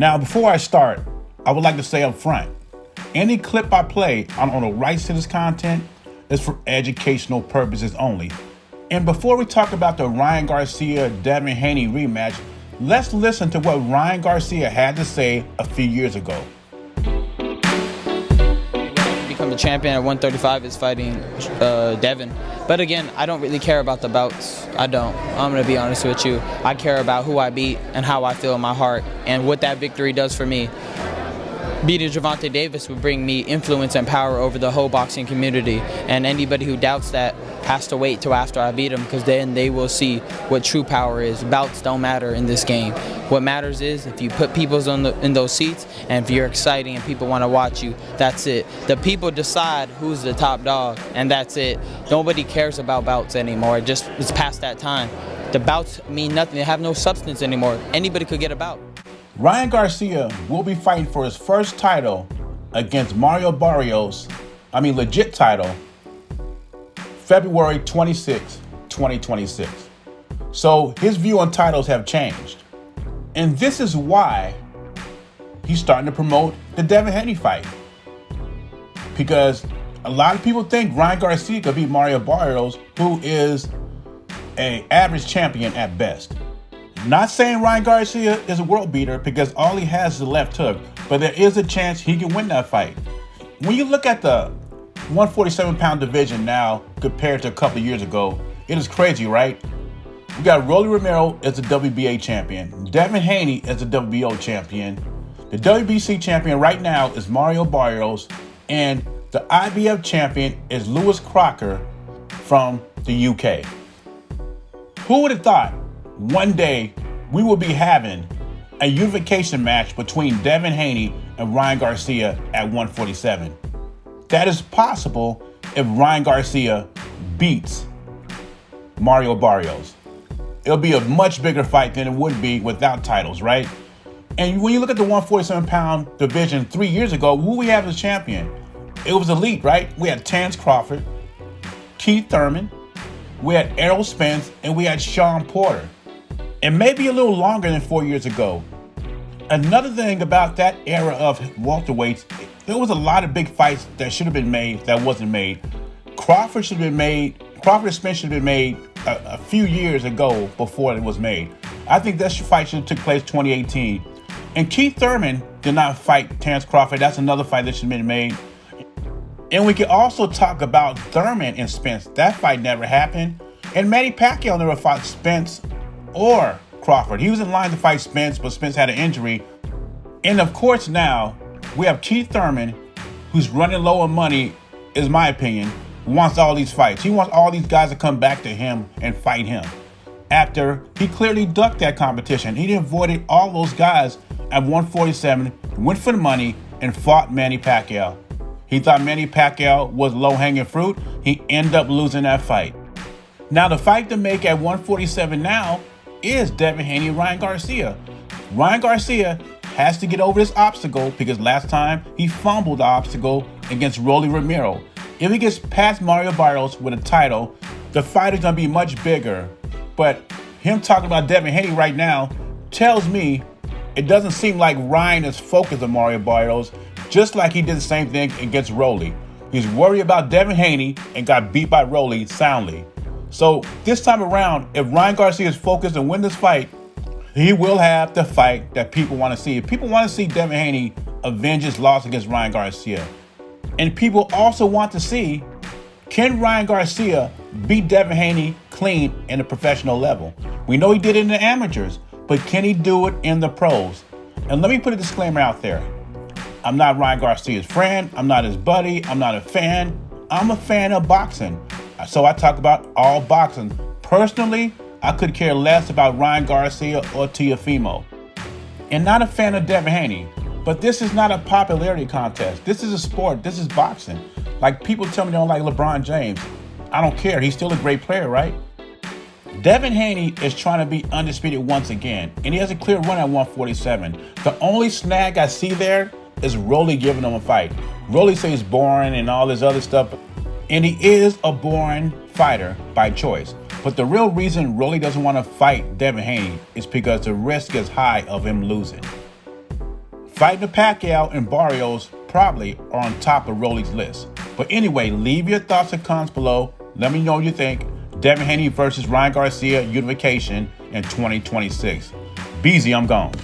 Now, before I start, I would like to say up front, any clip I play on the rights to this content is for educational purposes only. And before we talk about the Ryan Garcia-Devin Haney rematch, let's listen to what Ryan Garcia had to say a few years ago. Become the champion at 135 is fighting Devin. But again, I don't really care about the bouts. I don't. I'm going to be honest with you. I care about who I beat and how I feel in my heart and what that victory does for me. Beating Gervonta Davis would bring me influence and power over the whole boxing community. And anybody who doubts that has to wait till after I beat him, because then they will see what true power is. Bouts don't matter in this game. What matters is if you put people in those seats and if you're exciting and people want to watch you, that's it. The people decide who's the top dog, and that's it. Nobody cares about bouts anymore. It's past that time. The bouts mean nothing. They have no substance anymore. Anybody could get a bout. Ryan Garcia will be fighting for his first title against Mario Barrios, legit title, February 26, 2026. So his view on titles have changed. And this is why he's starting to promote the Devin Haney fight. Because a lot of people think Ryan Garcia could beat Mario Barrios, who is an average champion at best. Not saying Ryan Garcia is a world beater because all he has is a left hook, but there is a chance he can win that fight. When you look at the 147-pound division now compared to a couple of years ago, it is crazy, right? We got Rolly Romero as the WBA champion. Devin Haney as the WBO champion. The WBC champion right now is Mario Barrios, and the IBF champion is Lewis Crocker from the UK. Who would have thought one day we will be having a unification match between Devin Haney and Ryan Garcia at 147? That is possible if Ryan Garcia beats Mario Barrios. It'll be a much bigger fight than it would be without titles, right? And when you look at the 147-pound division 3 years ago, who we have as champion? It was elite, right? We had Terrence Crawford, Keith Thurman, we had Errol Spence, and we had Sean Porter. And maybe a little longer than 4 years ago. Another thing about that era of welterweights, there was a lot of big fights that should have been made that wasn't made. Crawford and Spence should have been made a few years ago before it was made. I think that fight should have took place 2018. And Keith Thurman did not fight Terrence Crawford. That's another fight that should have been made. And we can also talk about Thurman and Spence. That fight never happened. And Manny Pacquiao never fought Spence or Crawford. He was in line to fight Spence, but Spence had an injury. And of course now, we have Keith Thurman, who's running low on money, is my opinion, wants all these fights. He wants all these guys to come back to him and fight him. After he clearly ducked that competition. He avoided all those guys at 147, went for the money, and fought Manny Pacquiao. He thought Manny Pacquiao was low-hanging fruit. He ended up losing that fight. Now the fight to make at 147 now is Devin Haney and Ryan Garcia. Ryan Garcia has to get over this obstacle because last time he fumbled the obstacle against Rolly Romero. If he gets past Mario Barrios with a title, the fight is going to be much bigger. But him talking about Devin Haney right now tells me it doesn't seem like Ryan is focused on Mario Barrios, just like he did the same thing against Rolly. He's worried about Devin Haney and got beat by Rolly soundly. So this time around, if Ryan Garcia is focused and win this fight, he will have the fight that people want to see. If people want to see Devin Haney avenge his loss against Ryan Garcia. And people also want to see, can Ryan Garcia beat Devin Haney clean in the professional level? We know he did it in the amateurs, but can he do it in the pros? And let me put a disclaimer out there. I'm not Ryan Garcia's friend. I'm not his buddy. I'm not a fan. I'm a fan of boxing. So I talk about all boxing. Personally, I could care less about Ryan Garcia or Teofimo. And not a fan of Devin Haney. But this is not a popularity contest. This is a sport. This is boxing. Like people tell me they don't like LeBron James. I don't care. He's still a great player, right? Devin Haney is trying to be undisputed once again. And he has a clear run at 147. The only snag I see there is Rolly giving him a fight. Rolly says he's boring and all this other stuff. And he is a boring fighter by choice. But the real reason Rolly doesn't want to fight Devin Haney is because the risk is high of him losing. Fighting the Pacquiao and Barrios probably are on top of Rolly's list. But anyway, leave your thoughts and comments below. Let me know what you think. Devin Haney versus Ryan Garcia, unification in 2026. Beezy, I'm gone.